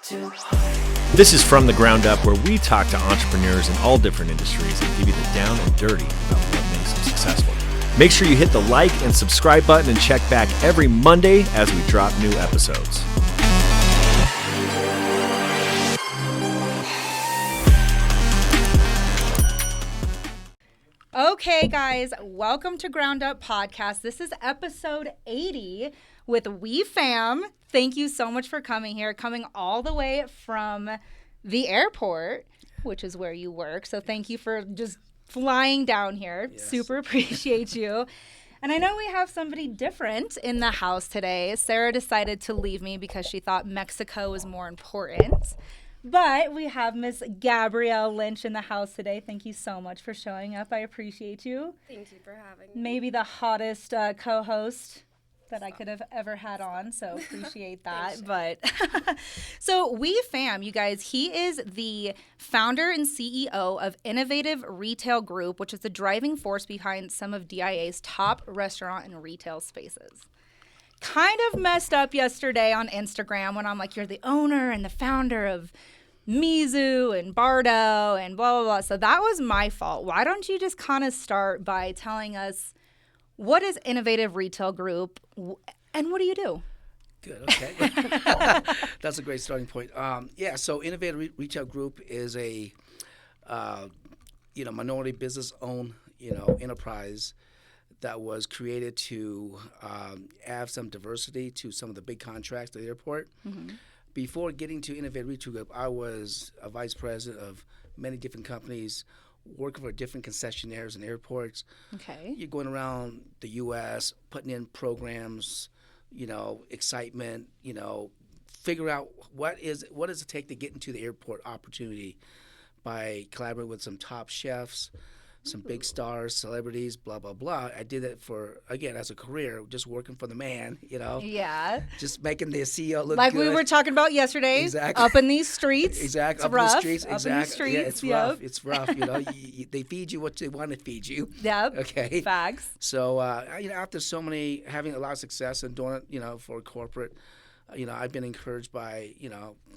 This is From the Ground Up, where we talk to entrepreneurs in all different industries and give you the down and dirty about what makes them successful. Make sure you hit the like and subscribe button and check back every Monday as we drop new episodes. Okay, guys, welcome to Ground Up Podcast. This is episode 80 with Huy Pham. Thank you so much for coming here, coming all the way from the airport, which is where you work. So thank you for just flying down here. Yes. Super appreciate you. And I know we have somebody different in the house today. Sarah decided to leave me because she thought Mexico was more important. But we have Miss Gabrielle Lynch in the house today. Thank you so much for showing up. I appreciate you. Thank you for having me. Maybe the hottest co-host that I could have ever had on, so appreciate that. But so Huy Pham, you guys, he is the founder and CEO of Innovative Retail Group, which is the driving force behind some of DIA's top restaurant and retail spaces. Kind of messed up yesterday on Instagram when I'm like, you're the owner and the founder of Mizu and Bardo and blah, blah, blah. So that was my fault. Why don't you just kind of start by telling us what is Innovative Retail Group and what do you do? Good, okay. That's a great starting point. So Innovative Retail Group is a minority business-owned enterprise that was created to add some diversity to some of the big contracts at the airport. Mm-hmm. Before getting to Innovative Retail Group, I was a vice president of many different companies, working for different concessionaires and airports. Okay. You're going around the U.S., putting in programs, excitement, figure out what does it take to get into the airport opportunity by collaborating with some top chefs, some big stars, celebrities, blah, blah, blah. I did it as a career, just working for the man, Yeah. Just making the CEO look like good. we were talking about yesterday. Exactly. Up in these streets. Exactly. It's up rough. In the streets. Up exactly. in the streets. Yeah, it's rough. It's rough. They feed you what they want to feed you. Yep. Okay. Facts. So, after having a lot of success and doing it, for corporate, I've been encouraged by,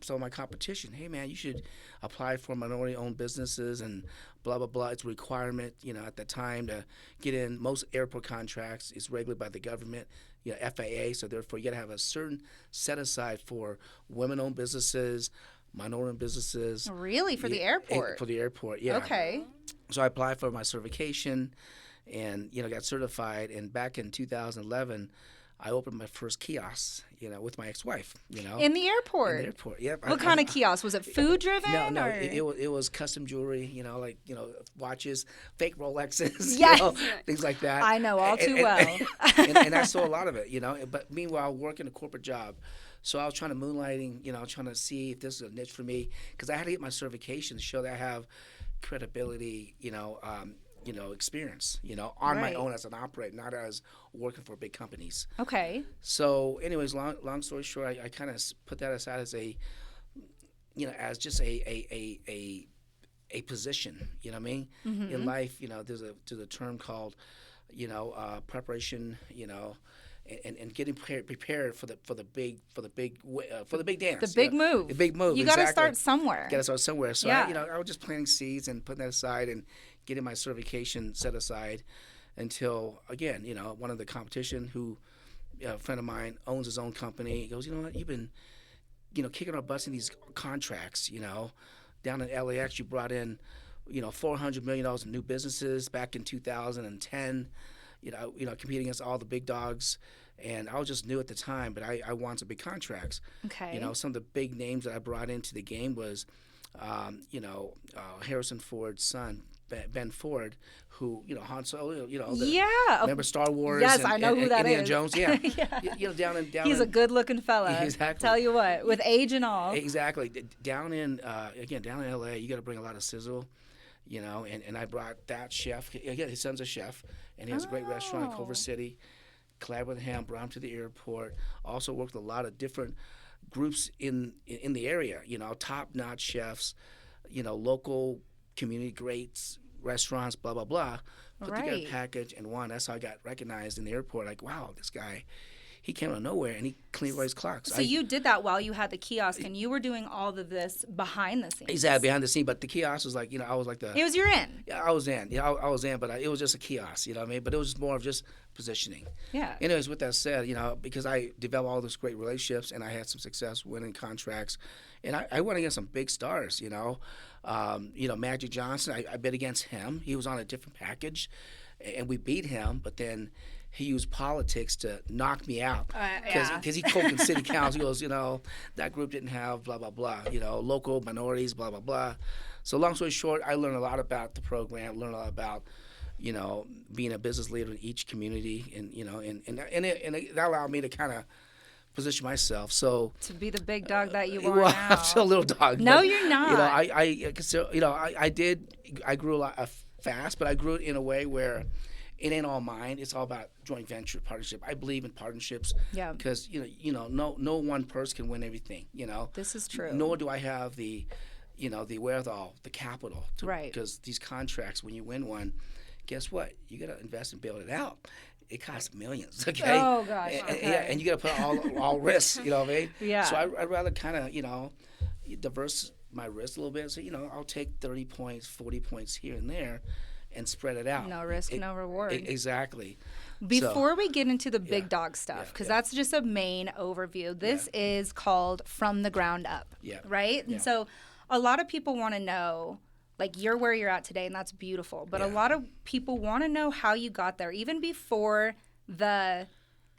some of my competition. Hey, man, you should apply for minority-owned businesses and blah, blah, blah. It's a requirement, at the time to get in. Most airport contracts is regulated by the government, FAA. So, therefore, you got to have a certain set aside for women-owned businesses, minority-owned businesses. Really? For the airport? For the airport, yeah. Okay. So, I applied for my certification and, got certified. And back in 2011, I opened my first kiosk, with my ex-wife, In the airport? In the airport, yep. What kind of kiosk? Was it food-driven? No. It was custom jewelry, watches, fake Rolexes, yes. Things like that. I know all too well. And I saw a lot of it, But meanwhile, working a corporate job. So I was trying to moonlighting, trying to see if this is a niche for me. Because I had to get my certification to show that I have credibility, experience, on right. my own as an operator, not as working for big companies. Okay. So, anyways, long story short, I kind of put that aside as as just a position. You know what I mean? Mm-hmm. In life, there's a term called, preparation. And getting prepared for the big dance. The big move. The big move. You got to start somewhere. Got to start somewhere. So yeah. I was just planting seeds and putting that aside and getting my certification set aside until, again, one of the competition who, a friend of mine, owns his own company. He goes, you know what, you've been, kicking our butts in these contracts, Down in LAX, you brought in, $400 million in new businesses back in 2010, competing against all the big dogs. And I was just new at the time, but I won some big contracts. Okay. Some of the big names that I brought into the game was, Harrison Ford's son, Ben Ford, who, Han Solo, remember Star Wars? Yes, I know who that Indiana is. Jones, yeah. yeah. Down He's a good-looking fella. Exactly. Tell you what, with age and all. Exactly. Down in L.A., you got to bring a lot of sizzle, and I brought that chef. Again, his son's a chef, and he has a great restaurant in Culver City. Collaborated with him, brought him to the airport. Also worked with a lot of different groups in the area, top-notch chefs, local community greats, restaurants, blah, blah, blah. Put together a package and won. That's how I got recognized in the airport. Like, wow, this guy, he came out of nowhere and he cleaned everybody's clocks. So you did that while you had the kiosk, and you were doing all of this behind the scenes. Exactly, behind the scene. But the kiosk was like, I was like It was your in. Yeah, I was in. Yeah, I was in, but it was just a kiosk, you know what I mean? But it was more of just positioning. Yeah. Anyways, with that said, because I developed all those great relationships and I had some success winning contracts, and I went against some big stars, Magic Johnson, I bet against him. He was on a different package, and we beat him, but then he used politics to knock me out because he spoke in city council. He goes, that group didn't have blah, blah, blah, local minorities, blah, blah, blah. So long story short, I learned a lot about the program, learned a lot about, being a business leader in each community, and that allowed me to kind of position myself. So to be the big dog that you are well, now. I'm still a little dog. No, but, you're not. I grew a lot fast, but I grew it in a way where it ain't all mine. It's all about joint venture partnership. I believe in partnerships. Yeah. Because no one person can win everything. This is true. Nor do I have the wherewithal, the capital. Right. Because these contracts, when you win one, guess what? You got to invest and build it out. It costs millions. Okay. Oh gosh. And you got to put all risks. You know what I mean? Yeah. So I'd rather kind of diverse my risk a little bit. So I'll take 30 points, 40 points here and there, and spread it out. No risk, no reward. Exactly. Before we get into the big dog stuff, because that's just a main overview, this is called From the Ground Up, right? And so a lot of people want to know, like, you're where you're at today, and that's beautiful. But a lot of people want to know how you got there, even before the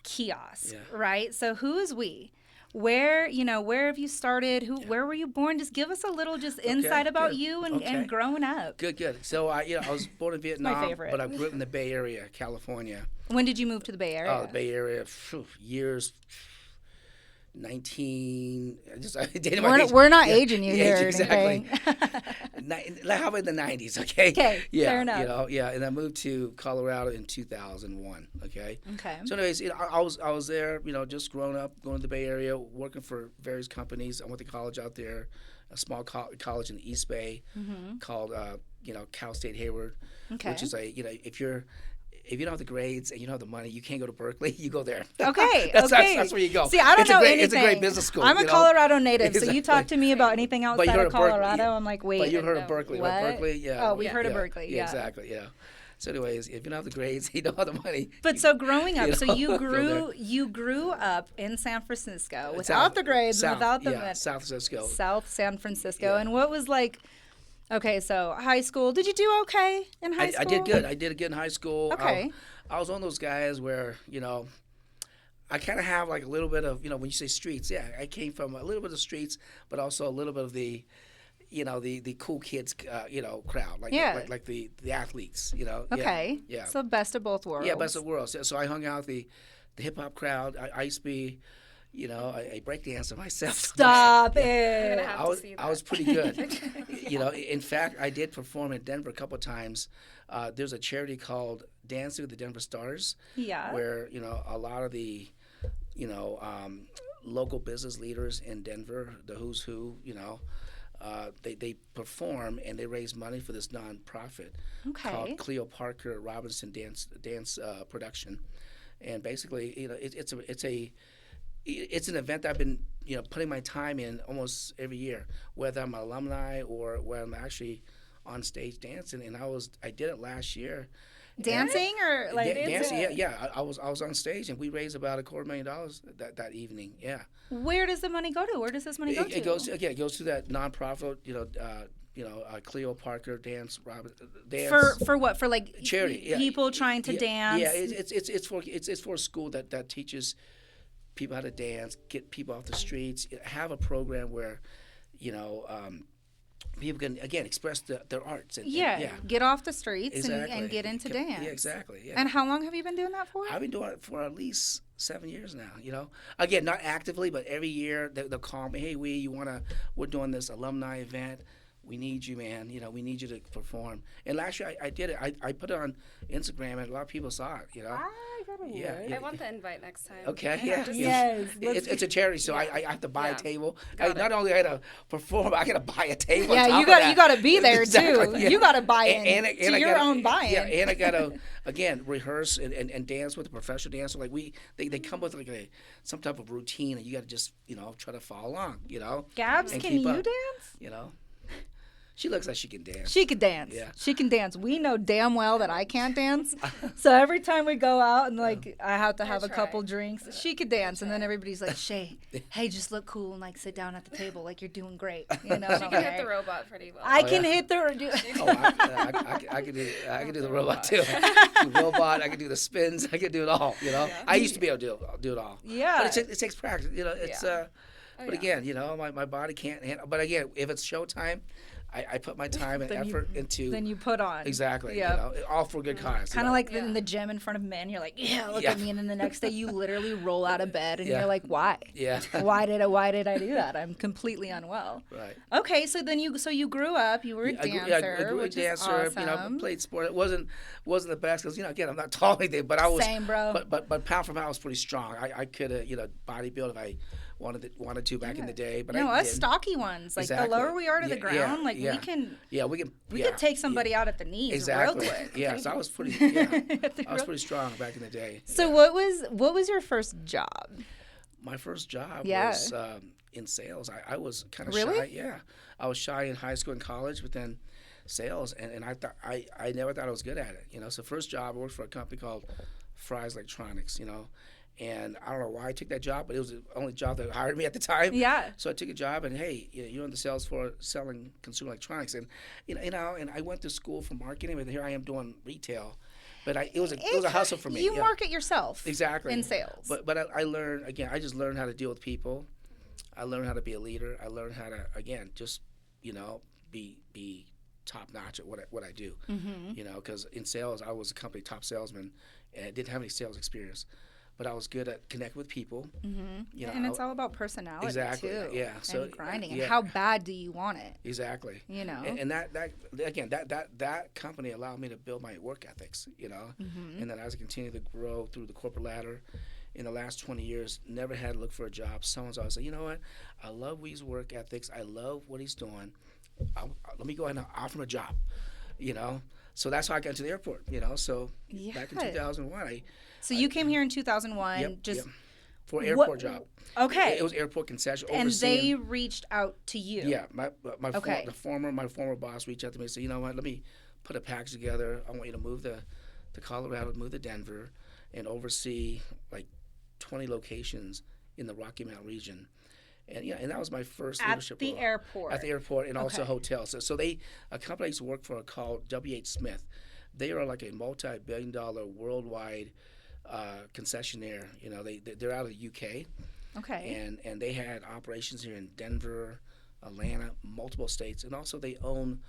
kiosk, right? So who is we? Where have you started? Where were you born? Just give us a little insight about you and growing up. Good. So I was born in Vietnam, my favorite. but I grew up in the Bay Area, California. When did you move to the Bay Area? Oh, the Bay Area, years. 19. We're not aging you here. Exactly. How about the 90s? Okay. Okay. Yeah. Fair enough. And I moved to Colorado in 2001. Okay. Okay. So, anyways, I was there. Just growing up, going to the Bay Area, working for various companies. I went to college out there, a small college in the East Bay, called Cal State Hayward, which is if you don't have the grades and you don't have the money, you can't go to Berkeley. You go there. Okay. That's where you go. See, I don't know anything. It's a great business school. I'm a Colorado native, Exactly. so you talk to me about anything outside of Colorado, I'm like, wait. But you've heard of Berkeley, what? right? Berkeley, yeah. Oh, we've heard of Berkeley, yeah. Exactly, yeah. So, anyways, if you don't have the grades, you don't have the money. But so growing up, so you grew up in San Francisco without the grades, and without the South Francisco. South San Francisco, and what was like? Okay, so high school. Did you do okay in high school? I did good. I did good in high school. Okay. I was one of those guys where, I kind of have like a little bit of, when you say streets, I came from a little bit of streets, but also a little bit of the, the cool kids, crowd, like the athletes, Okay. Yeah. So best of both worlds. Yeah, best of worlds. So I hung out with the hip hop crowd. I used to be, a breakdancer myself. Stop it. I was pretty good. In fact, I did perform in Denver a couple of times. There's a charity called Dancing with the Denver Stars. Yeah. Where, a lot of the, local business leaders in Denver, the who's who, they perform and they raise money for this nonprofit called Cleo Parker Robinson Dance Production. And basically, it's an event that I've been, putting my time in almost every year, whether I'm an alumni or where I'm actually on stage dancing. And I did it last year. Dancing or like dancing? Yeah. I was on stage and we raised about $250,000 that evening. Yeah. Where does the money go to? Where does this money go to? It goes to that nonprofit. Cleo Parker dance. For what? For like charity. People trying to dance. Yeah. It's for a school that teaches people how to dance, get people off the streets, have a program where, people can, again, express their arts. And get off the streets exactly. and get into dance. Yeah, exactly. Yeah. And how long have you been doing that for? I've been doing it for at least 7 years now, Again, not actively, but every year they'll call me, hey, we're doing this alumni event. we need you, man. You know, we need you to perform. And last year I did it. I put it on Instagram, and a lot of people saw it. You know. I gotta Yeah, look. yeah. I want the invite next time. Okay. I Yeah. have to see. Yes. It's a charity, so I have to buy a Yeah. table. Got Not only I got to perform, I got to buy a table. Yeah, on top you of got that. you got to be there Exactly, too. yeah. You got to buy in And to I your gotta, own buy-in. Yeah, and I got to again rehearse and dance with a professional dancer. Like they come with like some type of routine, and you got to just try to follow along. Gabs, and can keep you up. dance? She looks like she can dance. She could dance. Yeah. She can dance. We know damn well that I can't dance. So every time we go out and like I have to have a try. couple drinks, she could dance, and then everybody's like, "Shay, hey, just look cool and like sit down at the table, like you're doing great." You know. She can hit the robot pretty well. I can yeah. hit the. I can do the robot too. The robot. I can do the spins. I can do it all. I used to be able to do it all. Yeah. But it takes practice. It's Yeah. But again, my body can't handle. But again, if it's showtime, I put my time and Then you- effort into. Then you put on. Exactly. Yeah. All for a good cause. Kind of like in the gym in front of men, you're like, yeah, look Yeah. at me, and then the next day you literally roll out of bed and Yeah. you're like, why? Yeah. Why did I do that? I'm completely unwell. Right. Okay, so then you grew up, you were a I grew- dancer, I grew a which dancer. is awesome. Played sport. It wasn't the best because again I'm not tall or anything, but I was. Same, bro. But pound for pound I was pretty strong. I could have bodybuild if I wanted to back in the day, but No, I us didn't. stocky ones, like Exactly. the lower we are to the Yeah, ground, like yeah. we can Yeah, we can. take somebody out at the knees Exactly. real quick. Yeah, so I was pretty. I was pretty strong back in the day. So what was your first job? My first job Yeah. was in sales. I was kind of Really? shy. Yeah, I was shy in high school and college, but then sales, and I thought I never thought I was good at it. So first job I worked for a company called Fry's Electronics. And I don't know why I took that job, but it was the only job that hired me at the time. Yeah. So I took a job, and hey, you're in the sales floor selling consumer electronics, and and I went to school for marketing, but here I am doing retail. But it was a hustle for me. You yeah. market yourself. Exactly. In sales. But I learned again. I just learned how to deal with people. I learned how to be a leader. I learned how to just be top notch at what I do. Mm-hmm. Because in sales I was a company top salesman, and I didn't have any sales experience. But I was good at connecting with people. Mm-hmm. And it's all about personality exactly, too. yeah. So and grinding. yeah. And how bad do you want it? Exactly. And that company allowed me to build my work ethics. And then as I continued to grow through the corporate ladder, in the last 20 years, never had to look for a job. Someone's always said, you know what? I love Huy's work ethics. I love what he's doing. Let me go ahead and offer him a job. So that's how I got to the airport. So back in 2001, So you came here in 2001, for an airport job. Okay. It was airport concession. And overseeing, they reached out to you. Yeah, my Okay. former boss reached out to me and said, you know what? Let me put a package together. I want you to move to Colorado, move to Denver, and oversee like 20 locations in the Rocky Mountain region. And that was my first leadership At the role. airport. At the airport, and also Okay. hotels. So a company I used to work for called W.H. Smith. They are like a multi-billion-dollar worldwide concessionaire. They're out of the UK. Okay. And they had operations here in Denver, Atlanta, multiple states, and also they own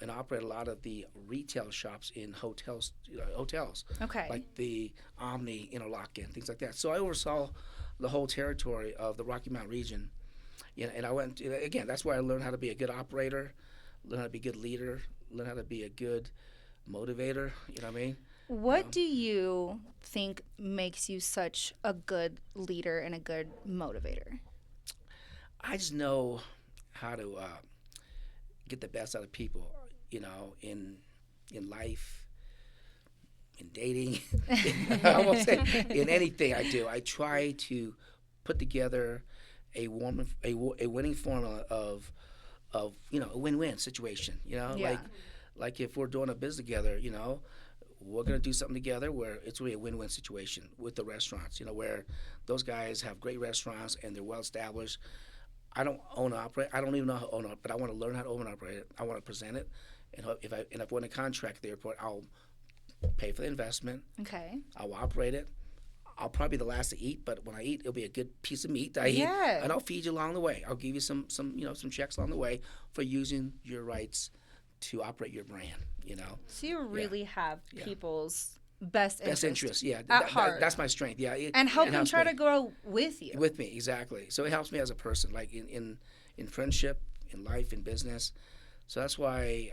and operate a lot of the retail shops in hotels. Okay. Like the Omni, Interlochen, things like that. So I oversaw the whole territory of the Rocky Mountain region. And I went again. That's where I learned how to be a good operator, learn how to be a good leader, learn how to be a good motivator. You know what I mean? What do you think makes you such a good leader and a good motivator? I just know how to get the best out of people. In life, in dating, I won't say in anything I do. I try to put together a winning formula of a win-win situation. Yeah. Like if we're doing a business together, we're going to do something together where it's really a win-win situation with the restaurants, where those guys have great restaurants and they're well established. I don't own and operate. I don't even know how to own it, but I want to learn how to own and operate it. I want to present it. And if I win a contract at the airport, I'll pay for the investment. Okay. I'll operate it. I'll probably be the last to eat, but when I eat, it'll be a good piece of meat that I Yeah. eat, and I'll feed you along the way. I'll give you some checks along the way for using your rights to operate your brand. So you really have people's best interest. Yeah, at heart. that's my strength. Yeah, And help them helps try me. to grow with you. With me, exactly. So it helps me as a person, like in friendship, in life, in business. So that's why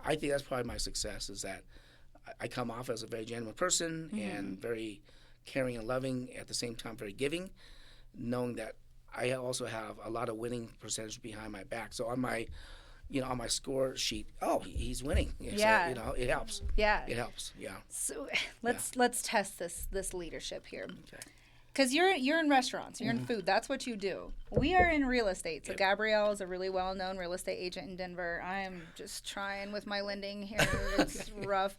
I think that's probably my success is that I come off as a very genuine person and very caring and loving, at the same time very giving, knowing that I also have a lot of winning percentage behind my back. So on my on my score sheet, he's winning. Yeah. So, it helps. Yeah. It helps. Yeah. So let's test this leadership here. Okay. Because you're in restaurants, you're in food. That's what you do. We are in real estate. So Gabrielle is a really well-known real estate agent in Denver. I am just trying with my lending here. It's rough.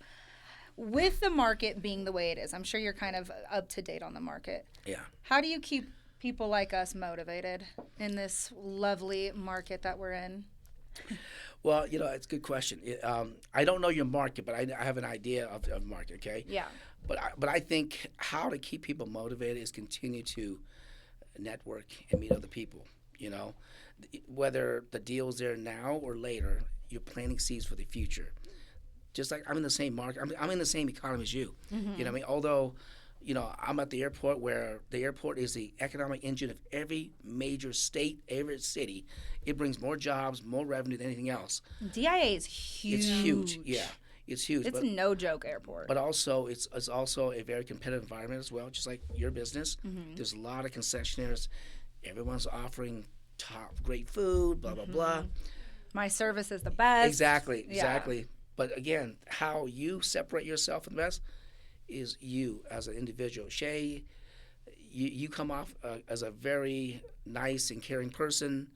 With the market being the way it is, I'm sure you're kind of up to date on the market. Yeah. How do you keep people like us motivated in this lovely market that we're in? Well, it's a good question. I don't know your market, but I have an idea of the market, okay? Yeah. But I think how to keep people motivated is continue to network and meet other people, Whether the deal's there now or later, you're planting seeds for the future. Just like I'm in the same market. I'm in the same economy as you. You know what I mean? Although, I'm at the airport where the airport is the economic engine of every major state, every city. It brings more jobs, more revenue than anything else. DIA is huge. It's huge. Yeah, it's huge. It's no joke airport. But also, it's also a very competitive environment as well, just like your business. There's a lot of concessionaires. Everyone's offering top great food, blah, blah, blah. My service is the best. Exactly. Yeah. But again, how you separate yourself from the rest is you as an individual. Shay, you come off as a very nice and caring person.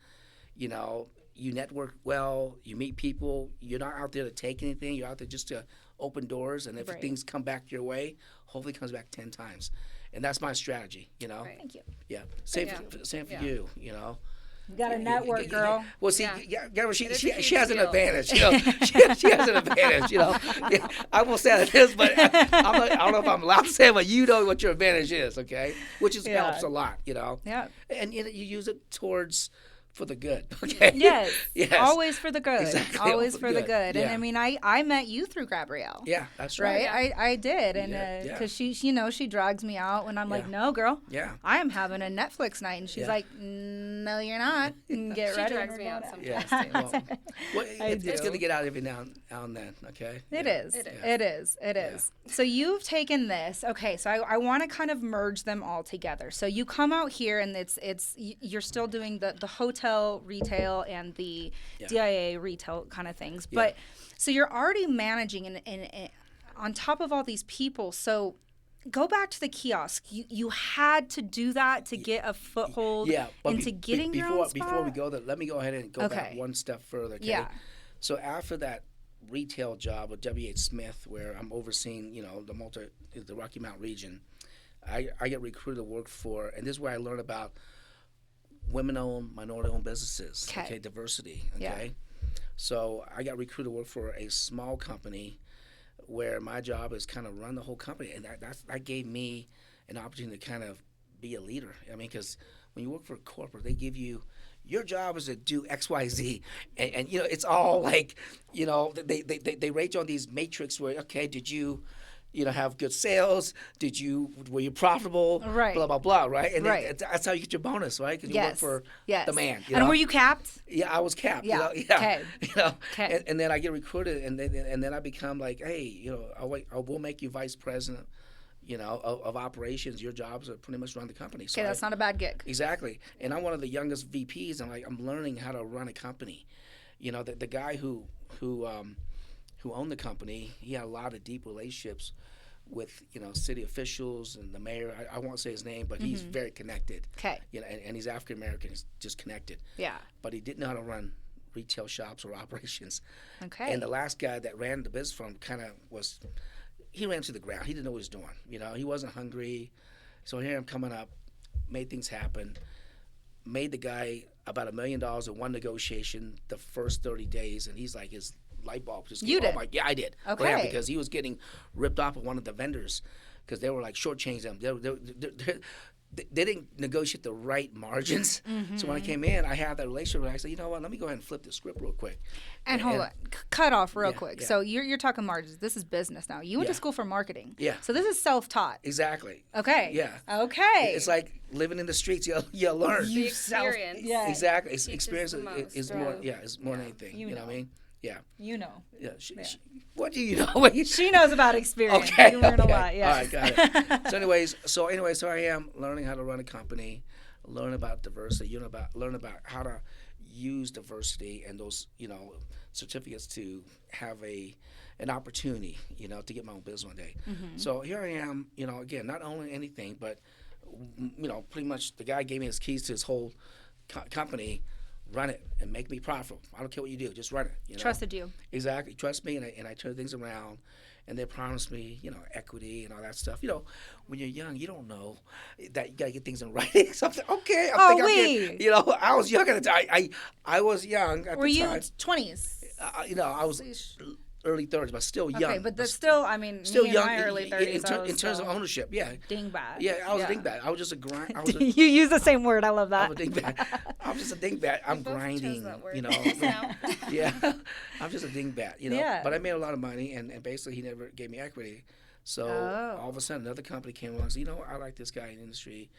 You network well. You meet people. You're not out there to take anything. You're out there just to open doors. And if things come back your way, hopefully it comes back 10 times. And that's my strategy, Right. Thank you. Yeah. Same for you, You got a network, girl. Well, see, Yeah. she It is a huge has an deal. advantage. She has an advantage. Yeah, I won't say this, but I don't know if I'm allowed to say it, but you know what your advantage is, okay? Which helps a lot, Yeah. And you use it for the good, okay? Yes. Yes. Always for the good. Exactly. Always for the good. And Yeah. I mean, I met you through Gabrielle. Yeah, that's right. Right, I did, and Yeah. because she drags me out when I'm like, no, girl, Yeah. I am having a Netflix night, and she's Yeah. like, no, you're not. Get She ready. drags we're me going out out. sometimes too. Well, it's do. good to get out every now and then, okay? It Yeah. is. It is. It is. It is. So you've taken this. Okay, so I want to kind of merge them all together. So you come out here, and you're still doing the hotel retail and the DIA retail kind of things. Yeah. But so you're already managing and on top of all these people. So go back to the kiosk. You had to do that to get a foothold but into getting your own spot? Before we go there, let me go ahead and go back Okay. one step further. Okay? Yeah. So after that retail job with W.H. Smith, where I'm overseeing, the Rocky Mountain region, I get recruited to work for, and this is where I learned about women-owned, minority-owned businesses. Okay. Diversity. Okay. Yeah. So I got recruited to work for a small company where my job is kind of run the whole company, and that gave me an opportunity to kind of be a leader. I mean, because when you work for a corporate, they give you your job is to do X, Y, Z, and it's all like, they rate you on these matrix where, okay, did you have good sales? Were you profitable? Right. Blah, blah, blah, right? And Right. that's how you get your bonus, right? Because you work for the man. And were you capped? Yeah, I was capped. Yeah. Yeah. Okay. Okay. And then I get recruited, and then I become like, hey, I will make you vice president, of operations. Your jobs are pretty much run the company. So Okay, that's not a bad gig. Exactly. And I'm one of the youngest VPs, and I'm learning how to run a company. The guy who owned the company, he had a lot of deep relationships with city officials and the mayor. I won't say his name, but he's very connected. Okay. And he's African American. He's just connected. Yeah. But he didn't know how to run retail shops or operations. Okay. And the last guy that ran the business from he ran to the ground. He didn't know what he was doing. He wasn't hungry. So here I'm coming up, made things happen, made the guy about $1 million in one negotiation the first 30 days, and he's like, his light bulb just You came on. did? Like, yeah, I did. Okay. Well, yeah, because he was getting ripped off of one of the vendors because they were like shortchanging them. they didn't negotiate the right margins. So when I came in, I had that relationship. I said, you know what? Let me go ahead and flip the script real quick. And hold on, cut off real Yeah, quick. yeah. So you're talking margins. This is business now. You went to Yeah. school for marketing. Yeah. So this is self-taught. Exactly. Okay. Yeah. Okay. It's like living in the streets. You learn. The experience. Yeah. Exactly. It's Teaches experience the most, is right. more. Yeah, it's more than anything. You You know what I know. mean? Yeah. You know. Yeah. What do you know? She knows about experience. Okay. You learn okay. a lot. Yeah. All right. Got it. So anyways, so I am learning how to run a company, learn about diversity, learn about how to use diversity and those certificates to have an opportunity to get my own business one day. So here I am, again, not owning anything, but pretty much the guy gave me his keys to his whole company. Run it and make me profitable. I don't care what you do, just run it. Trusted you. Exactly, trust me, and I turn things around, and they promised me, equity and all that stuff. When you're young, you don't know that you gotta get things in writing. So I'm like, okay, I'm getting, I was young at the time. I was young at Were the you time. 20s? I was early 30s, but still young. Okay, but that's still, I mean, still me in young my early 30s. in terms of ownership. Yeah, dingbat. yeah, I was a dingbat. I was just a grind. You use the same word. I love that. I'm a dingbat. I'm just a dingbat. I'm both chose grinding, that word. Yeah, I'm just a dingbat, Yeah. But I made a lot of money, and basically he never gave me equity. So all of a sudden, another company came along and said, I like this guy in the industry.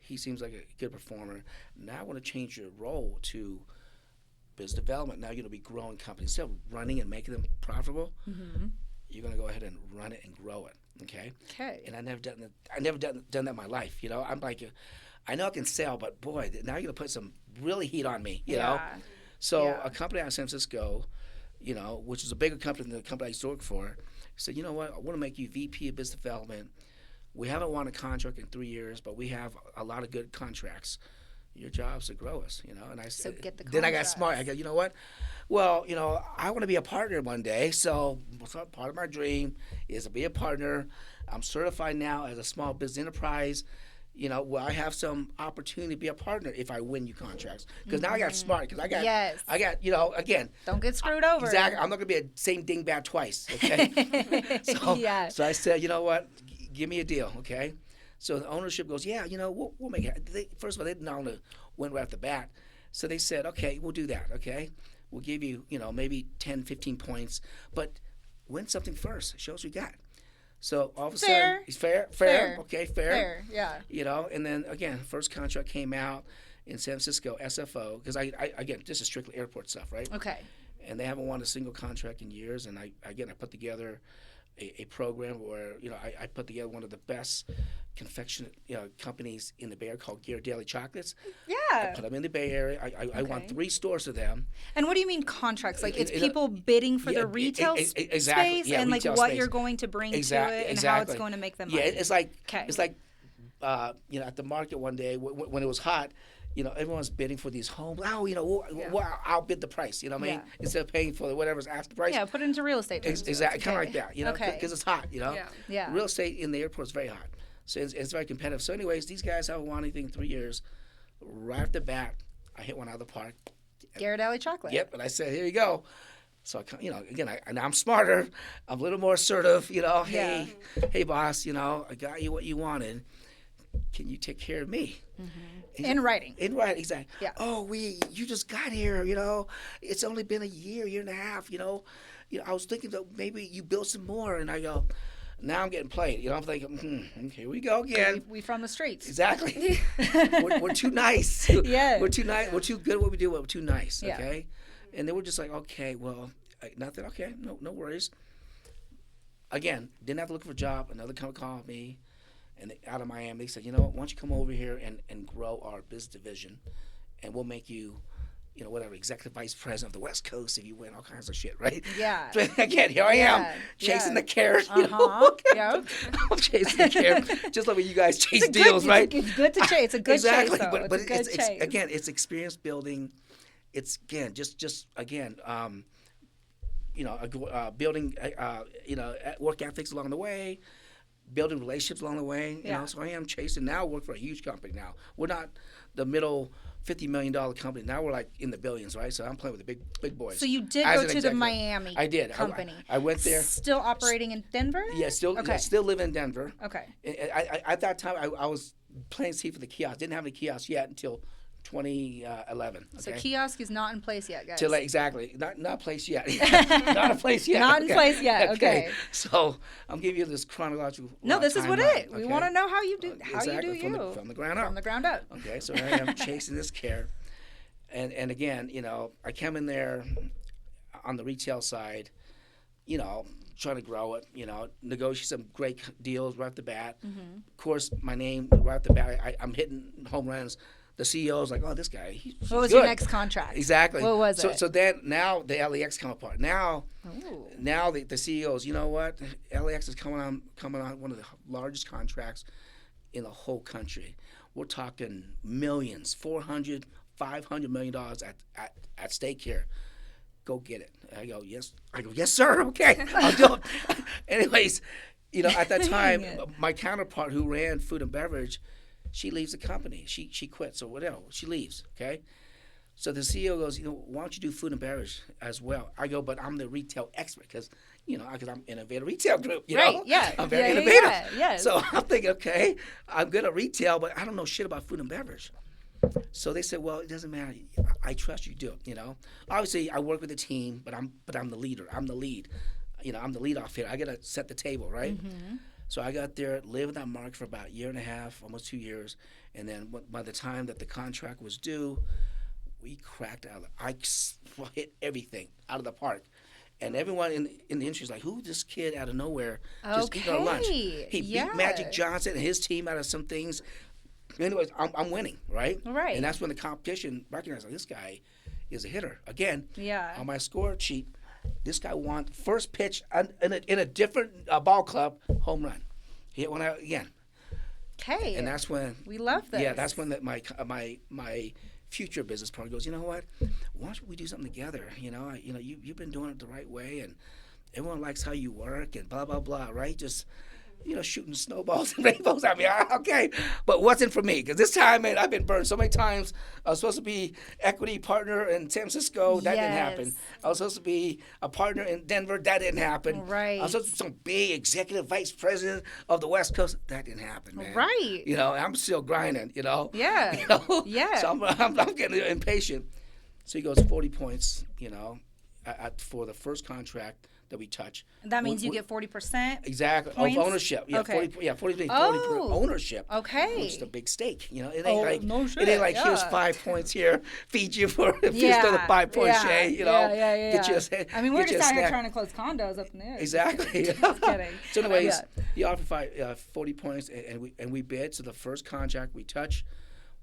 He seems like a good performer. Now I want to change your role to business development. Now you're going to be growing companies. Instead of running and making them profitable, you're going to go ahead and run it and grow it. Okay. And I never done that in my life. I'm like, I know I can sell, but boy, now you're going to put some really heat on me. You know. So a company out of San Francisco, which is a bigger company than the company I used to work for, said, you know what, I want to make you VP of Business Development. We haven't won a contract in 3 years, but we have a lot of good contracts. Your job's to grow us, And I said, get the then I got contracts. smart. I go, you know what? Well, I want to be a partner one day. So part of my dream is to be a partner. I'm certified now as a small business enterprise. Where I have some opportunity to be a partner if I win you contracts. Because now I got smart. Because I got, again. Don't get screwed over. Exactly. I'm not going to be a same dingbat twice. Okay. So I said, you know what? Give me a deal. Okay. So the ownership goes, yeah, we'll make it. First of all, they didn't know to win right off the bat. So they said, okay, we'll do that. Okay. We'll give you, maybe 10, 15 points, but win something first. Show us what you got. So all of a sudden, it's fair. Okay, fair. Yeah. And then again, first contract came out in San Francisco, SFO, because I again, this is strictly airport stuff, right? Okay. And they haven't won a single contract in years. And I put together a program where I put together one of the best confection companies in the Bay Area called Ghirardelli Chocolates. Yeah. I put them in the Bay Area. I won 3 stores to them. And what do you mean contracts? Like it's people bidding for the retail exactly. space Yeah, and like retail what space. you're going to bring to it and Exactly. how it's going to make them money. Yeah, it's like Okay. at the market one day when it was hot, everyone's bidding for these homes. Oh, well, I'll bid the price. You know what I mean? Yeah. Instead of paying for whatever's after the price. Yeah, put it into real estate terms. Exactly, kind of Okay. like that. Okay. Because it's hot. Yeah. Real estate in the airport is very hot, so it's very competitive. So, anyways, these guys haven't won anything in 3 years. Right off the bat, I hit one out of the park. Ghirardelli chocolate. Yep, and I said, here you go. So again, I'm smarter. I'm a little more assertive. Hey, boss. I got you what you wanted. Can you take care of me? Mm-hmm. In writing. In writing, exactly. Yeah. Oh, you just got here. It's only been a year and a half. I was thinking that maybe you built some more, and I go, now I'm getting played. I'm thinking, here we go again. We from the streets. Exactly. we're too nice. Yeah. We're too nice. We're too good at what we do. We're too nice. Yeah. Okay. And they were just like, okay, well, nothing. Okay, no worries. Again, didn't have to look for a job. Another company called me, and out of Miami, they said, why don't you come over here and grow our business division, and we'll make you, whatever, executive vice president of the West Coast if you win all kinds of shit, right? Yeah. But again, here I am chasing the carrot. Yep. I'm chasing the carrot, just like when you guys chase deals, right? It's good to chase. It's a good exactly. chase, though. But it's a good chase. again, it's experience building. It's again, just again, building, work ethics along the way, building relationships along the way. Yeah. So I am chasing. Now I work for a huge company. Now we're not the middle $50 million company. Now we're like in the billions, right? So I'm playing with the big boys. So you did as go an to the executive. Miami I did. company. I went there. Still operating in Denver? Yeah, still Okay. still live in Denver. Okay. I at that time I was planting seed for the kiosk. Didn't have any kiosks yet until 2011. Okay? So kiosk is not in place yet, guys. Exactly. Not placed yet. Not in place yet. Not in place yet. Okay. So I'm giving you this chronological. No, this is what timeline, We want to know how you do. How exactly. you do From the ground up. From the ground up. Okay. So here I am chasing this care, and again, I came in there on the retail side, trying to grow it, negotiate some great deals right off the bat. Mm-hmm. Of course, my name right off the bat, I'm hitting home runs. The CEO's like, oh, this guy, he's What was good. your next contract? Exactly. What was it? So then now the LAX come apart. Now the CEOs, you know what? LAX is coming on one of the largest contracts in the whole country. We're talking millions, $400, $500 million at stake here. Go get it. I go, yes, sir. Okay, I'll do it. Anyways, at that time, my counterpart who ran food and beverage, she leaves the company. She quits or whatever. She leaves. Okay. So the CEO goes, why don't you do food and beverage as well? I go, but I'm the retail expert because I'm innovative retail group. Right. Yeah. I'm very innovative. Yeah. So I'm thinking, okay, I'm good at retail, but I don't know shit about food and beverage. So they said, well, it doesn't matter. I trust you do it. Obviously I work with the team, but I'm the leader. I'm the lead. I'm the lead off here. I got to set the table, right? Mm-hmm. So I got there, lived in that market for about a year and a half, almost 2 years, and then by the time that the contract was due, we cracked out. I hit everything out of the park, and everyone in the industry is like, "Who this kid out of nowhere just eating our lunch?" He beat Magic Johnson and his team out of some things. Anyways, I'm winning, right? Right. And that's when the competition recognized this guy is a hitter again. Yeah. On my score sheet. This guy won first pitch in a different ball club, home run. He hit one out again. Okay. And that's when we love this. Yeah, that's when my future business partner goes, you know what? Why don't we do something together? You've been doing it the right way, and everyone likes how you work, and blah blah blah, right? Just shooting snowballs and rainbows at me. Okay, but wasn't for me because this time, man, I've been burned so many times. I was supposed to be equity partner in San Francisco. That didn't happen. I was supposed to be a partner in Denver. That didn't happen. Right. I was supposed to be some big executive vice president of the West Coast. That didn't happen, man. Right. I'm still grinding. Yeah. Yeah. So I'm getting impatient. So he goes 40 points. For the first contract that we touch. That means you get 40%? Exactly. Points? Of ownership. Yeah, okay. 40 ownership. Okay. Which is a big stake. It ain't it ain't like here's 5 points here, feed you for another 5 points, Yeah, get you a we're just out here snack. trying to close condos up in there. Exactly. Just kidding. So anyways, he offered 40 points and we bid. So the first contract we touched,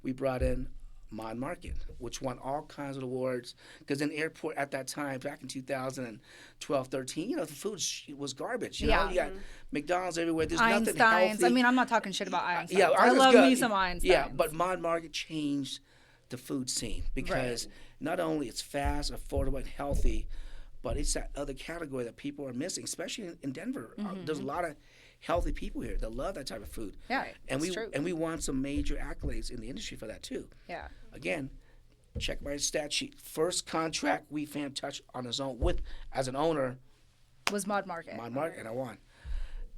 we brought in Mod Market, which won all kinds of awards. Because in the airport at that time, back in 2012, 13, the food was garbage. You got McDonald's everywhere. There's nothing healthy. I mean, I'm not talking shit about Einstein. Yeah, I love me some Einstein. Yeah, but Mod Market changed the food scene because not only it's fast, affordable, and healthy, but it's that other category that people are missing, especially in Denver. Mm-hmm. There's a lot of healthy people here that love that type of food. Yeah, and true. we won some major accolades in the industry for that too. Yeah. Again, check my stat sheet. First contract Huy Pham touched on his own as an owner was Mod Market. Mod Market, and I won.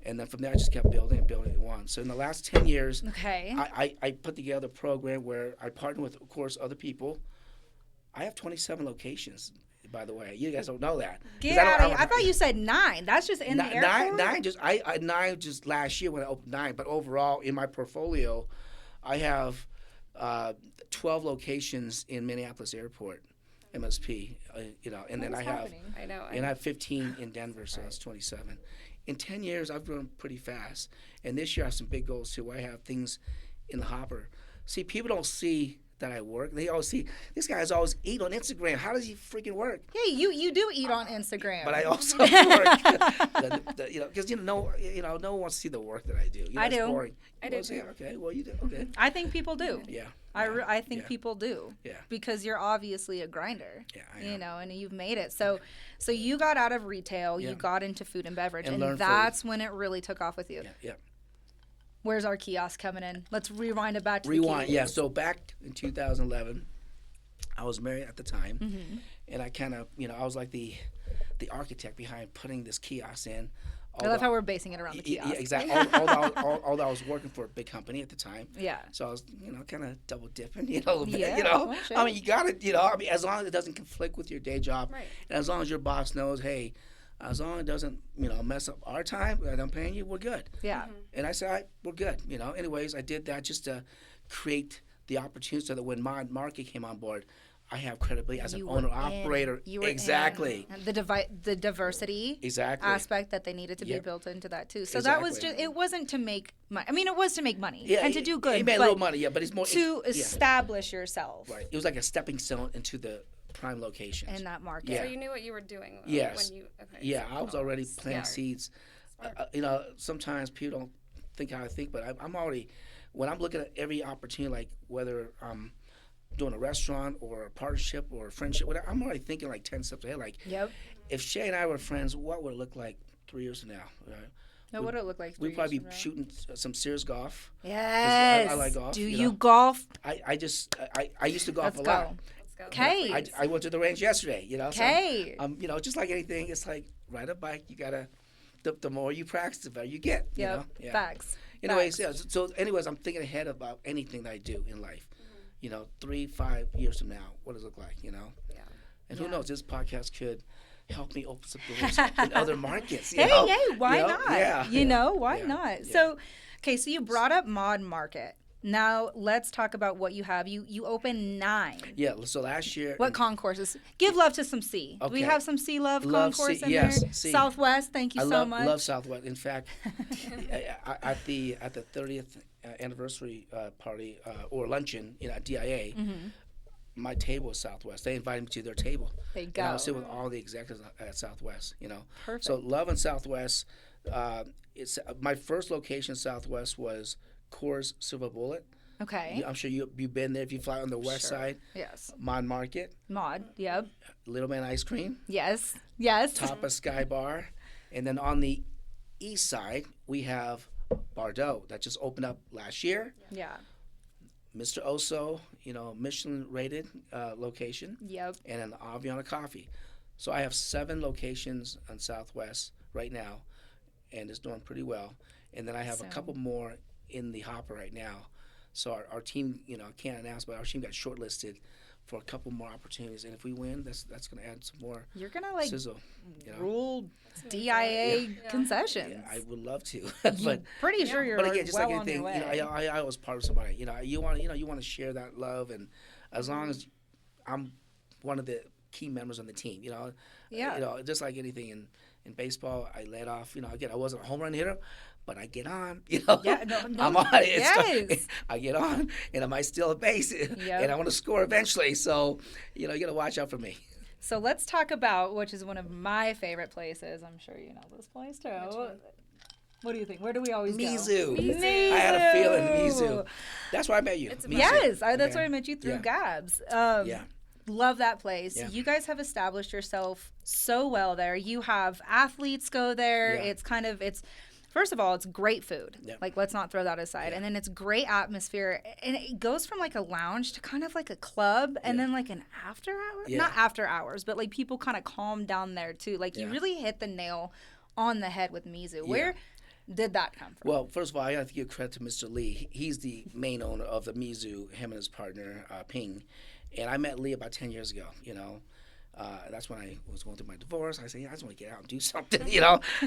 And then from there, I just kept building and won. So in the last 10 years, I put together a program where I partner with, of course, other people. I have 27 locations. By the way, you guys don't know that. Get out of here. I thought you said 9. That's just in the airport? Nine just last year when I opened 9. But overall, in my portfolio, I have 12 locations in Minneapolis Airport, MSP. And then I have 15 in Denver, so that's 27. In 10 years, I've grown pretty fast. And this year, I have some big goals too. I have things in the hopper. See, people don't see that I work. They always see this guy's always eat on Instagram. How does he freaking work? Yeah, you do eat on Instagram. But I also work. Because no one wants to see the work that I do. I do. It's boring. I do too. Okay, well you do. Okay. I think people do. Yeah. I think people do. Yeah. Because you're obviously a grinder. Yeah, I am. And you've made it. So you got out of retail, you got into food and beverage, and that's when it really took off with you. Yeah. Where's our kiosk coming in? Let's rewind it back to yeah. So back in 2011, I was married at the time, and I kind of, I was like the architect behind putting this kiosk in. I love how we're basing it around the kiosk. Exactly. Although I was working for a big company at the time. Yeah. So I was, kind of double dipping, a little bit, Yeah, well, sure. I mean, you got to, as long as it doesn't conflict with your day job, Right. and as long as your boss knows, hey, as long as it doesn't, mess up our time that I'm paying you, we're good. Yeah. And I said, all right, we're good. Anyways, I did that just to create the opportunity so that when Mod Market came on board, I have credibility as an You were owner in. operator. You were Exactly. in. The diversity Exactly. aspect that they needed to be Yep. built into that too. So that was Exactly. just, it wasn't to make money. I mean, it was to make money Yeah, and to do good. He made a but little money, but it's more to yeah. establish yourself Right. It was like a stepping stone into the prime locations. in that market. Yeah. So you knew what you were doing. Yes. When you, okay. Yeah, I was already planting Smart. seeds. Smart. Sometimes people don't think how I think, but I'm already, when I'm looking at every opportunity, like whether I'm doing a restaurant or a partnership or a friendship, whatever, I'm already thinking like 10 steps ahead. Like, Yep. if Shay and I were friends, what would it look like 3 years from now? Right? Now, what would it look like? We'd 3 probably years be from now? shooting some serious golf. Yes. I like golf, Do you you know. golf? I used to golf Let's a go. lot. Let's go. Okay. I went to the range yesterday, so, Okay. just like anything, it's like ride a bike. You gotta, the more you practice, the better you get. Yep. Yeah. Facts. Anyways, Facts. yeah. So, anyways, I'm thinking ahead about anything that I do in life. 3, 5 years from now, what does it look like? Yeah. And who Yeah. knows? This podcast could help me open some doors in other markets. Hey, why You know? not? Yeah. Why Yeah. not? Yeah. So, okay, so you brought up Mod Market. Now let's talk about what you have. You opened 9. Yeah. So last year. What concourses? Give love to some C. Do we Okay. have some C love Love concourse C, in yes, there? C. Southwest, thank you I so love, much. love Southwest. In fact, at the 30th anniversary party or luncheon at DIA, my table was Southwest. They invited me to their table. There you And I go. was sitting with all the executives at Southwest. Perfect. So love and Southwest. It's my first location. Southwest was Coors Silver Bullet. Okay. I'm sure you've been there if you fly on the west Sure. side. Yes. Mon Market, Mod. Yep. Little Man Ice Cream, Yes. Yes. Top of Sky Bar, and then on the east side we have Bardot that just opened up last year. Yeah. Mr. Oso, Michelin rated location, Yep. and an Aviana Coffee. So I have 7 locations on Southwest right now, and it's doing pretty well. And then I have a couple more in the hopper right now. So our team, I can't announce, but our team got shortlisted for a couple more opportunities. And if we win, that's going to add some more You're gonna like sizzle. rule DIA concessions. Yeah, I would love to, but Pretty sure you're but again, just well like on your anything, way. I was part of somebody. You want to share that love, and as long as I'm one of the key members on the team, Yeah. just like anything in baseball, I led off. Again, I wasn't a home run hitter, but I get on. Yeah, no, I'm on it. yes. I get on, and I might steal a base, and I want to score eventually. So, you got to watch out for me. So let's talk about, which is one of my favorite places. I'm sure you know this place too. What do you think? Where do we always Mizu. go? Mizu. I had a feeling Mizu. That's where I met you. Mizu. Yes, that's Okay. where I met you through Yeah. Gabs. Yeah. Love that place. Yeah. You guys have established yourself so well there. You have athletes go there. Yeah. It's first of all, it's great food. Yeah. Like, let's not throw that aside. And then it's great atmosphere. And it goes from like a lounge to kind of like a club and then like an after hours. Yeah. Not after hours, but like people kind of calm down there too. Like you Yeah. really hit the nail on the head with Mizu. Where did that come from? Well, first of all, I have to give credit to Mr. Lee. He's the main owner of the Mizu, him and his partner, Ping. And I met Lee about 10 years ago, That's when I was going through my divorce. I said, I just want to get out and do something,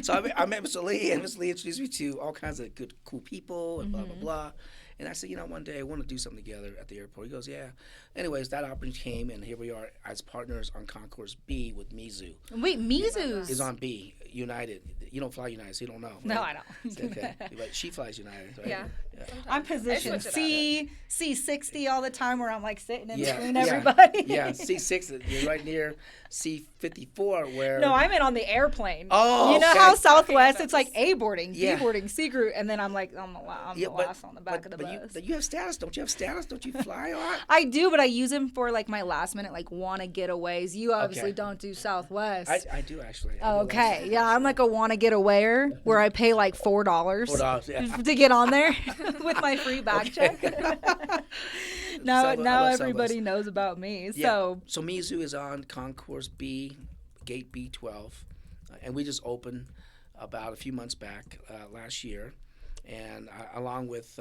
So I met Mr. Lee, and Mr. Lee introduced me to all kinds of good, cool people and blah, blah, blah. And I said, one day I want to do something together at the airport. He goes, yeah. Anyways, that opportunity came, and here we are as partners on Concourse B with Mizu. Wait, Mizu's Is on B, United. You don't fly United, so you don't know. Right? No, I don't. Okay. But she flies United, right? Yeah. I'm positioned switch it C60 all the time where I'm like sitting in Yeah, between yeah, everybody. Yeah, C6, you're right near C54 where... No, I'm in on the airplane. Oh, you know okay. how Southwest, it's like A boarding, Yeah. B boarding, C group, and then I'm like, I'm the last on the back of the bus. But you have status. Don't you have status? Don't you fly a lot? I do, but I use them for like my last minute, like wanna getaways. You obviously Okay. don't do Southwest. I do actually. I do Okay, yeah, I'm like a wanna getawayer where I pay like $4 $4, yeah. to get on there with my free bag check. now I love everybody Southwest. knows about me. Yeah. So Mizu is on Concourse B, Gate B12, and we just opened about a few months back last year, and along with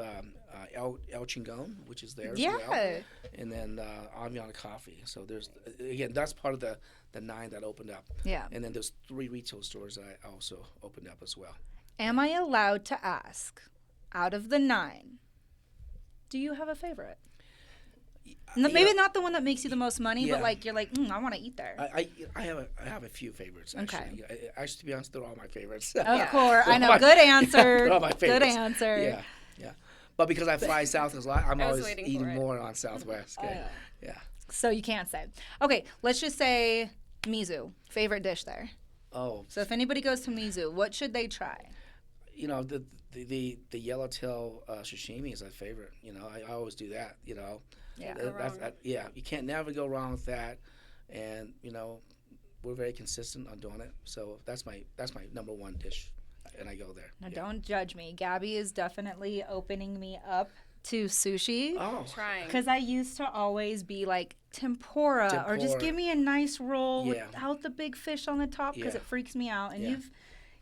El Chingon, which is there as well, Yeah. and then Aviana Coffee. So there's again that's part of the 9 that opened up, Yeah. and then there's 3 retail stores that I also opened up as well. Am I allowed to ask, out of the 9, do you have a favorite? Maybe not the one that makes you the most money, Yeah. but like you're like, I want to eat there. I have a few favorites actually. Okay. Actually, to be honest, they're all my favorites. Of course, I know. my- Good answer. they're all my Good favorites. answer. Yeah. But because I fly Southwest a lot, I'm I was always waiting eating for it. more on Southwest. Okay. Yeah. So you can't say. Okay, let's just say Mizu, favorite dish there. Oh, So if anybody goes to Mizu, what should they try? you know the yellowtail sashimi is my favorite. You know, I always do that. You know. Yeah. Yeah. You can't never go wrong with that, and you know, we're very consistent on doing it. So that's my number 1 dish, and I go there. Now, Yeah. don't judge me. Gabby is definitely opening me up to sushi. Oh. Trying. Because I used to always be like tempura, or just Tempura. give me a nice roll Yeah. without the big fish on the top because Yeah. it freaks me out. And Yeah.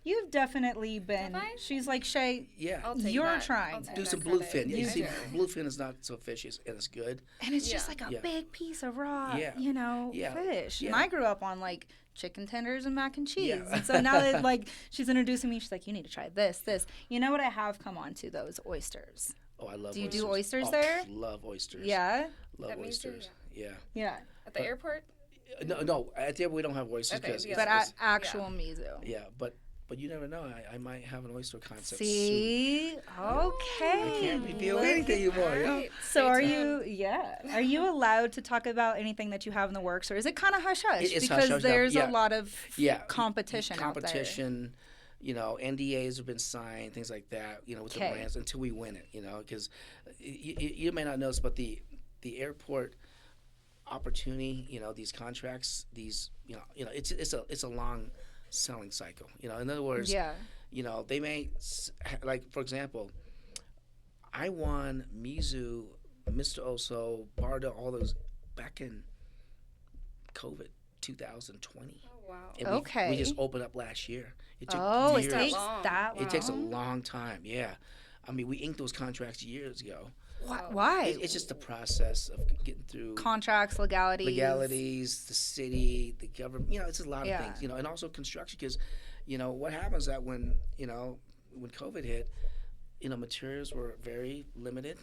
you've definitely been. Have I? She's like, Shay, Yeah. I'll take You're that. trying. I'll take Do that some credit. bluefin. You You see, do. bluefin is not so fishy, and it's good. and it's just Yeah. like a Yeah. big piece of raw, Yeah. Yeah. fish. And Yeah. I grew up on like chicken tenders and mac and cheese. Yeah. And so now that like she's introducing me, she's like, you need to try this. You know what I have come on to? Those oysters. Oh, I love. Do you oysters. do oysters Oh, there? Love oysters. Yeah. Love That means you- oysters. Yeah. Yeah. At the airport? No. At the end we don't have oysters Okay, because. yeah. But actual Mizu. Yeah, but you never know. I might have an oyster concept soon. See? Okay. I can't reveal Look anything at- anymore. Yeah. Alright, So stay are tuned. are you allowed to talk about anything that you have in the works, or is it kind of hush hush? It's Because hush-hush now. there's Yeah. a lot of Yeah. competition out there. Competition. You know, NDAs have been signed, things like that. You know, with the 'Kay. brands until we win it. You know, because you may not notice, but the airport opportunity. You know, these contracts. These. You know, it's a long selling cycle. You know, in other words. Yeah. You know, they may, like, for example, I won Mizu, Mr. Oso, Barda, all those back in COVID 2020. Oh, wow. And Okay. we just opened up last year. It took Oh, it years. takes long. that long. It takes a long time, yeah. I mean, we inked those contracts years ago. Why? It's just the process of getting through Contracts, legalities. legalities, the city, the government. You know, it's a lot of Yeah. things. You know, and also construction because, you know, what happens that when COVID hit, you know, materials were very limited.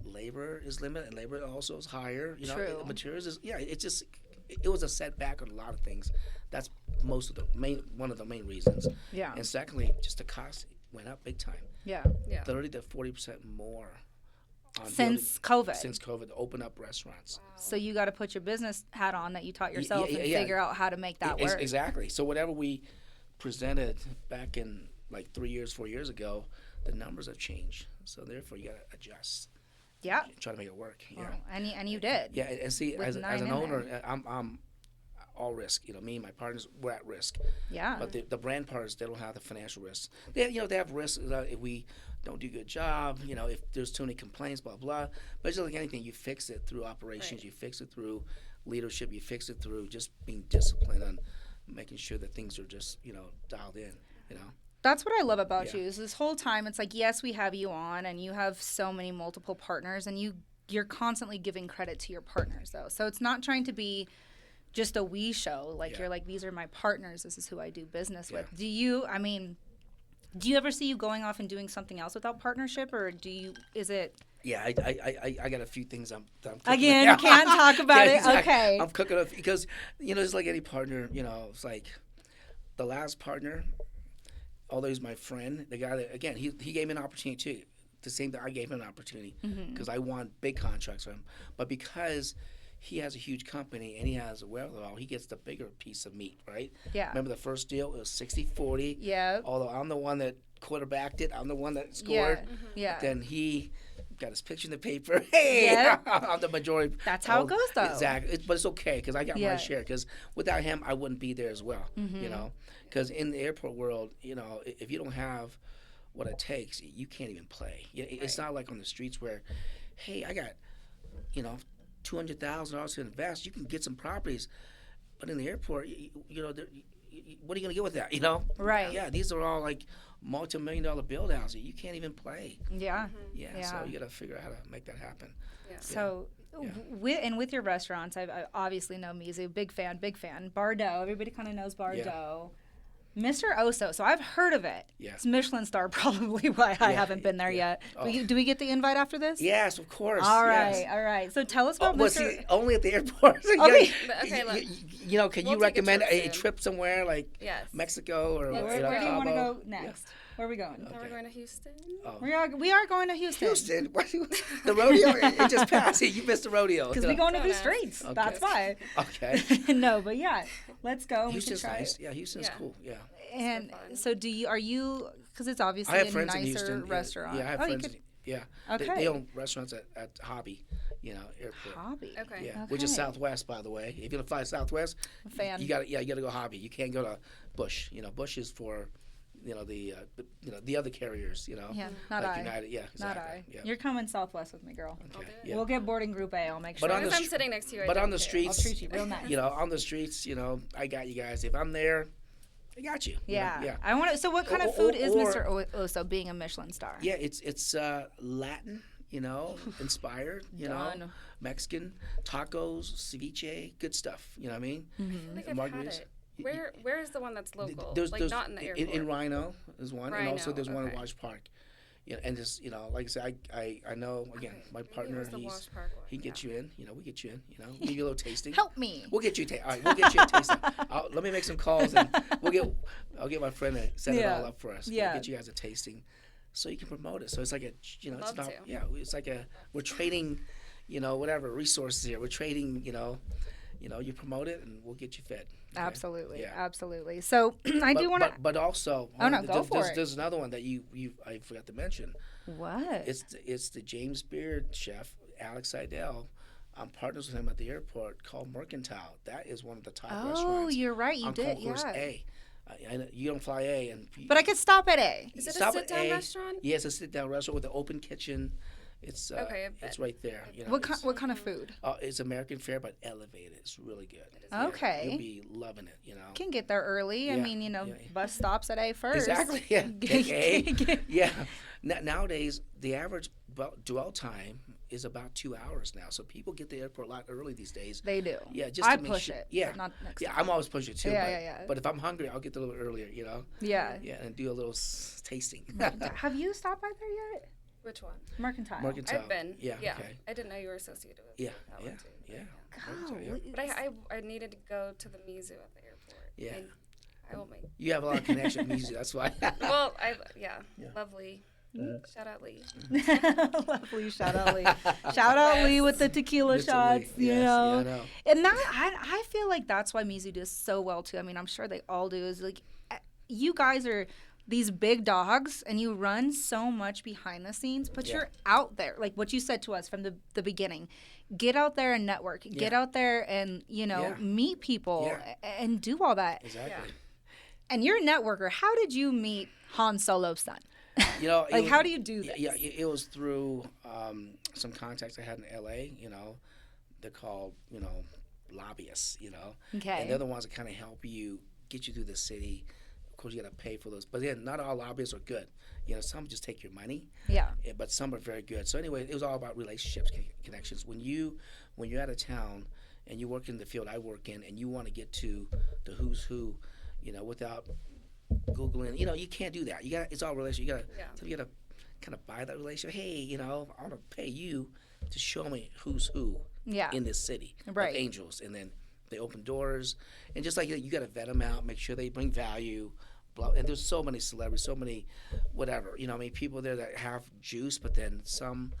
Labor is limited, and labor also is higher. You know, True. materials is it was a setback on a lot of things. That's one of the main reasons. Yeah. And secondly, just the cost went up big time, Yeah. Yeah. 30 to 40% more. On Since building- COVID. Since COVID, to open up restaurants. So you got to put your business hat on that you taught yourself yeah, and yeah. figure out how to make that work. Exactly. So whatever we presented back in like 4 years ago, the numbers have changed. So therefore, you got to adjust, Yeah. try to make it work. Yeah. Well, and you did. Yeah, and see, With as 9 an in owner, there. I'm all risk. You know, me and my partners, we're at risk. Yeah. But the brand partners, they don't have the financial risks. They have risks if we don't do a good job. You know, if there's too many complaints, blah blah. But just like anything, you fix it through operations. Right. You fix it through leadership. You fix it through just being disciplined on making sure that things are just dialed in. You know. That's what I love about Yeah. you is this whole time it's like, yes, we have you on and you have so many multiple partners and you're constantly giving credit to your partners though. So it's not trying to be just a we show. Like Yeah. you're like, these are my partners. This is who I do business with. Yeah. Do you ever see you going off and doing something else without partnership, or is it Yeah, I got a few things that I'm cooking again? right now. Can't talk about Yeah, it. exactly. Okay. I'm cooking up because it's like any partner. It's like the last partner. Although he's my friend, the guy that again he gave me an opportunity too. The same that I gave him an opportunity because I won big contracts from him. But because he has a huge company and he has a wherewithal, he gets the bigger piece of meat, right? Yeah. Remember the first deal? It was 60-40. Yeah. Although I'm the one that quarterbacked it, I'm the one that Yeah. scored. Yeah. Then he got his picture in the paper. Hey, Yeah. I'm the majority. That's how it goes, though. Exactly. But it's okay because I got Yeah. my share. Because without him, I wouldn't be there as well. Because in the airport world, if you don't have what it takes, you can't even play. It's not like on the streets where, hey, I got, $200,000 to invest. You can get some properties. But in the airport, what are you gonna get with that? You know? Right. Yeah, these are all like multi-million-dollar build houses. You can't even play. Yeah. Yeah, so you gotta figure out how to make that happen. Yeah. So, with your restaurants, I obviously know Mizu, big fan. Bardot, everybody kind of knows Bardot. Mr. Oso, so I've heard of it. Yeah. It's Michelin star, probably why I haven't been there yet. Oh. Do we get the invite after this? Yes, of course. All right, yes. all right. So tell us about Well, Mr. see, only at the airport. Okay. Okay, look. You know, can We'll you take a recommend trip a soon. trip somewhere like Yes. Mexico or Yes. Where do you want to Cabo? go next? Where are we going? Now we're going to Houston. Oh. We are going to Houston. Houston? What? The rodeo? It just passed. You missed the rodeo. Because we're going to Don't the ask. streets. Okay. That's why. Okay. No, but yeah, let's go. Houston's we can try nice. it. Yeah, Houston's Yeah. cool. Yeah. And fun. so are you, because it's obviously I have a friends in nicer Houston. restaurant. Yeah, I have oh, friends. You could, Yeah. Okay. They own restaurants at Hobby, airport. hobby. Okay. Yeah, which is Okay. Southwest, by the way. If you're gonna fly Southwest, A fan. you got to go Hobby. You can't go to Bush. Bush is for, the other carriers. Yeah, not like I. United. Yeah, Not exactly. I. Yeah. You're coming Southwest with me, girl. I'll Okay. do it. Yeah. We'll get boarding group A. I'll make sure. But on If the I'm str- sitting next to you, I but don't on the care. streets, I'll treat you real nice. on the streets, I got you guys. If I'm there, I got you. Yeah. Yeah. I want to. So, what kind of Or- food is or- Mr. Oso being a Michelin star? Yeah, it's Latin, inspired, Done. Mexican, tacos, ceviche, good stuff. You know what I mean? I don't think I've had it. Where is the one that's local? There's not in the airport. in Rhino is one, and also Rhino, there's one in okay. Wash Park. Yeah, and just like I said, I know again my Maybe it partner. was the Wash Park one, He gets yeah. you in. We get you in. Give you a little tasting. Help me. We'll get you. All right, we'll get you a tasting. Let me make some calls, and I'll get my friend to set it Yeah. all up for us. Yeah. Get you guys a tasting, so you can promote it. So it's like it's Love not. to. Yeah, it's like we're trading, whatever resources here. We're trading. You promote it, and we'll get you fed. Okay? Absolutely. Yeah. Absolutely. So, I do want to. But also, Oh, no, go for it. There's another one that I forgot to mention. What? It's the James Beard chef, Alex Seidel. I'm partners with him at the airport called Mercantile. That is one of the top Oh, restaurants. you're right. You on did. Concourse Yeah. A. I know you don't fly A, But I could stop at A. Is it a stop at sit-down A. restaurant? Yeah, it's a sit-down restaurant with an open kitchen. It's Okay, I bet. it's right there. What kind of food? It's American fare, but elevated. It's really good. Okay. You'll be loving it. Can get there early. I Yeah, mean, yeah. bus stops at A first. Exactly. Yeah. Take A. Yeah. Nowadays, the average dwell time is about 2 hours now. So people get to the airport a lot early these days. They do. Yeah, just I to make push sure. it. Yeah. But not next Yeah, time. I'm always pushing it too. Yeah, but, yeah, yeah. But if I'm hungry, I'll get there a little earlier. Yeah. Yeah, and do a little tasting. Have you stopped by there yet? Which one? Mercantile. Mercantile. I've been. Yeah. Yeah. Okay. I didn't know you were associated with Yeah. that Yeah. one too. Yeah. Golly. But I needed to go to the Mizu at the airport. Yeah. And I will make. You have a lot of connection with music. That's why. Well, lovely. Shout out Lee. Lovely. Shout out Lee. Shout out Lee with the tequila Mr. shots. Lee. You Yes, know. yeah, I know. And I feel like that's why Mizu does so well too. I mean, I'm sure they all do. Is like, you guys are these big dogs, and you run so much behind the scenes, but Yeah. you're out there. Like what you said to us from the beginning. Get out there and network. Get out there and Yeah. meet people Yeah. and do all that. Exactly. And you're a networker. How did you meet Han Solo's son? Like how do you do this? Yeah, it was through some contacts I had in LA. They're called lobbyists. Okay. And they're the ones that kind of help you get you through the city. Of course, you got to pay for those, but then not all lobbyists are good. Some just take your money. Yeah. But some are very good. So anyway, it was all about relationships, connections. When you're out of town and you work in the field I work in, and you want to get to the who's who, without Googling, you can't do that. It's all relationship. You gotta kind of buy that relationship. Hey, I want to pay you to show me who's who Yeah. in this city Right. of angels, and then they open doors, and just like you got to vet them out, make sure they bring value. And there's so many celebrities, so many whatever, people there that have juice, but then some,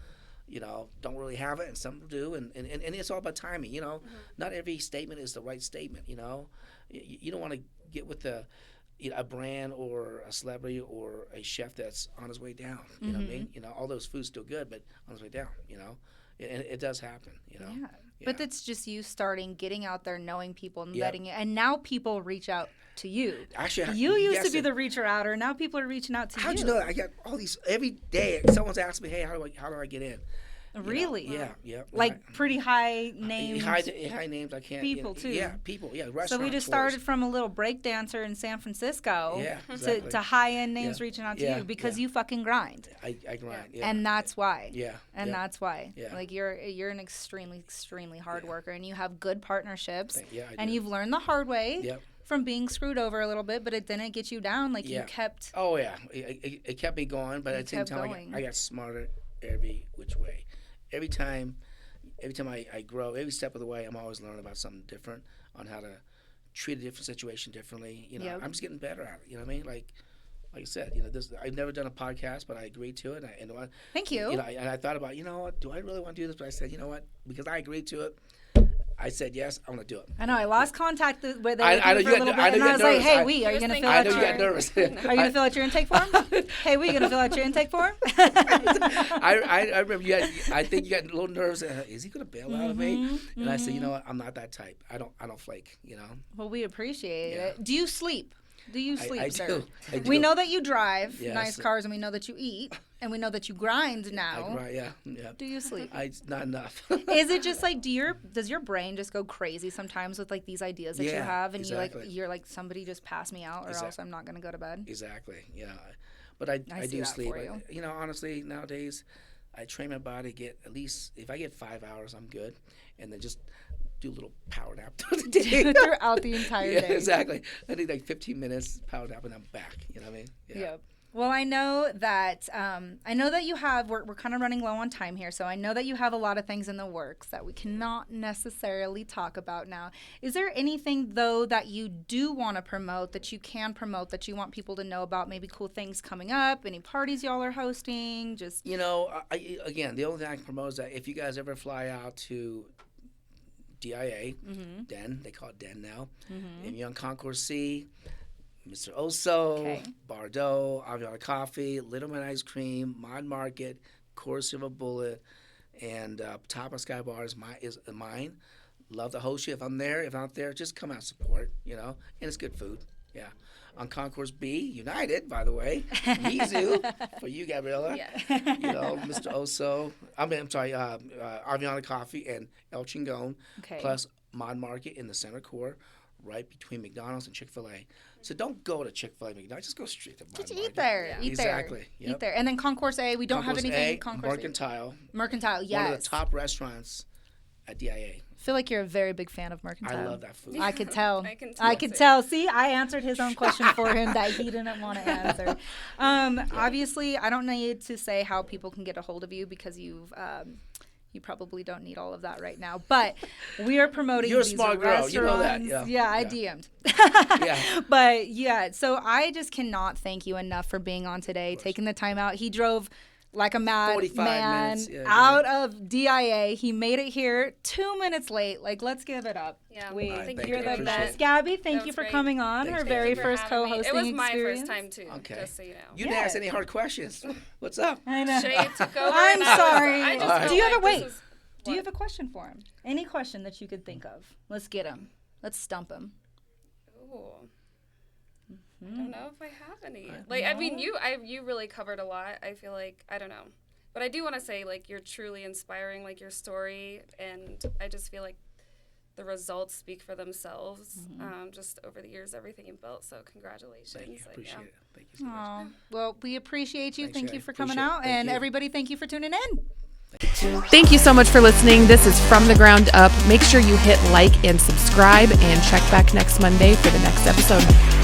don't really have it, and some do, and it's all about timing. Not every statement is the right statement. You don't want to get with a brand or a celebrity or a chef that's on his way down. You know what I mean? All those foods still good, but on his way down. And it does happen. Yeah. But that's just you starting, getting out there, knowing people, and Yeah. letting it. And now people reach out to you. Actually, You used yes, to be and- the reacher outer. Now people are reaching out to How'd you. you know that? I got all these every day. Someone's asking me, "Hey, how do I get in?" Really? Yeah. Like pretty high names. High names. I can't. People too. Yeah, people. Yeah, restaurant. So we just started from a little break dancer in San Francisco exactly. to high end names reaching out to you because you fucking grind. I grind. Yeah. And that's why. Yeah. And that's why. Yeah. Like you're an extremely hard worker, and you have good partnerships. I and do. you've learned the hard way. Yep. From being screwed over a little bit, but it didn't get you down. Like you kept. Oh yeah, it kept me going, but at the same time, I got smarter every which way. Every time I grow, every step of the way, I'm always learning about something different on how to treat a different situation differently. You know, I'm just getting better at it. You know what I mean? Like I said, you know, I've never done a podcast, but I agreed to it. Thank you. You know, and I thought about, you know what, do I really want to do this? But I said, you know what, because I agreed to it. I said yes. I'm gonna do it. I know. I lost contact with you for I a little bit, and I was like, "Hey, are you gonna fill out your? I know you got nervous. Are you gonna fill out your intake form? Hey, we gonna fill out your intake form?" I remember I think you got a little nervous. Is he gonna bail out of me? And I said, you know what? I'm not that type. I don't flake. You know. Well, we appreciate it. Do you sleep? Do you sleep, I sir? do. We know that you drive Yes. nice cars, and we know that you eat, and we know that you grind now. Right? Yeah. Do you sleep? Not enough. Is it just like does your brain just go crazy sometimes with like these ideas that you have, and you're like somebody just pass me out, or else I'm not gonna go to bed? Exactly. Yeah. But I do sleep. You know, honestly, nowadays, I train my body to get at least if I get 5 hours, I'm good, and then just do a little power nap throughout the day. Throughout the entire day. Exactly. I need like 15 minutes power nap and I'm back. You know what I mean? Yeah. Well, I know that you have. We're kind of running low on time here, so I know that you have a lot of things in the works that we cannot necessarily talk about now. Is there anything though that you do want to promote, that you can promote, that you want people to know about? Maybe cool things coming up, any parties y'all are hosting? Just the only thing I can promote is that if you guys ever fly out to DIA, Den, they call it Den now, and you're on Concourse C, Mr. Oso, Bardot, Aviana Coffee, Little Man Ice Cream, Mod Market, Core Silver Bullet, and Top of Sky Bar is mine. Love to host you if I'm there. If I'm not there, just come out and support, you know, and it's good food. Yeah. On Concourse B, United, by the way, Mizu, for you, Gabriella. Yeah. You know, Mr. Oso. Aviana Coffee and El Chingon, plus Mod Market in the center core, right between McDonald's and Chick-fil-A. So don't go to Chick-fil-A, McDonald's. Just go straight to Mod Market. eat there. Yeah. Eat Exactly. there. Eat there. And then Concourse A, we don't have anything. Concourse Mercantile. Mercantile, yes. One of the top restaurants at DIA. I feel like you're a very big fan of Mercantile. I love that food. I could tell. I could tell. See, I answered his own question for him that he didn't want to answer. Obviously, I don't need to say how people can get a hold of you because you probably don't need all of that right now. But we are promoting You're a these smart girl. restaurants. You know that. Yeah. I DM'd. Yeah. But yeah, so I just cannot thank you enough for being on today, taking the time out. He drove like a mad 45 man minutes, out of DIA. He made it here 2 minutes late. Like, let's give it up. Yeah, thank You're you. the Appreciate best. it. Gabby, thank That you was for great. coming on. Thanks, Her thank very you for first having me. co-hosting It was my experience. first time too. Okay. Just so you know. You didn't ask any hard questions. What's up? I know. Shay took over. I'm and I was- sorry. I just All right. felt Do you have like a wait? this was- Do you what? have a question for him? Any question that you could think of? Let's get him. Let's stump him. Ooh. I don't know if I have any. Like, I mean, you really covered a lot. I feel like, I don't know. But I do want to say, like, you're truly inspiring, like, your story. And I just feel like the results speak for themselves. Just over the years, everything you've built. So congratulations. Thank you. Like, Appreciate yeah. it. Thank you so much. Aw. Well, we appreciate you. Thanks, Thank you Shay. for coming Appreciate it. out. Thank And you. everybody, thank you for tuning in. Thank you so much for listening. This is From the Ground Up. Make sure you hit like and subscribe and check back next Monday for the next episode.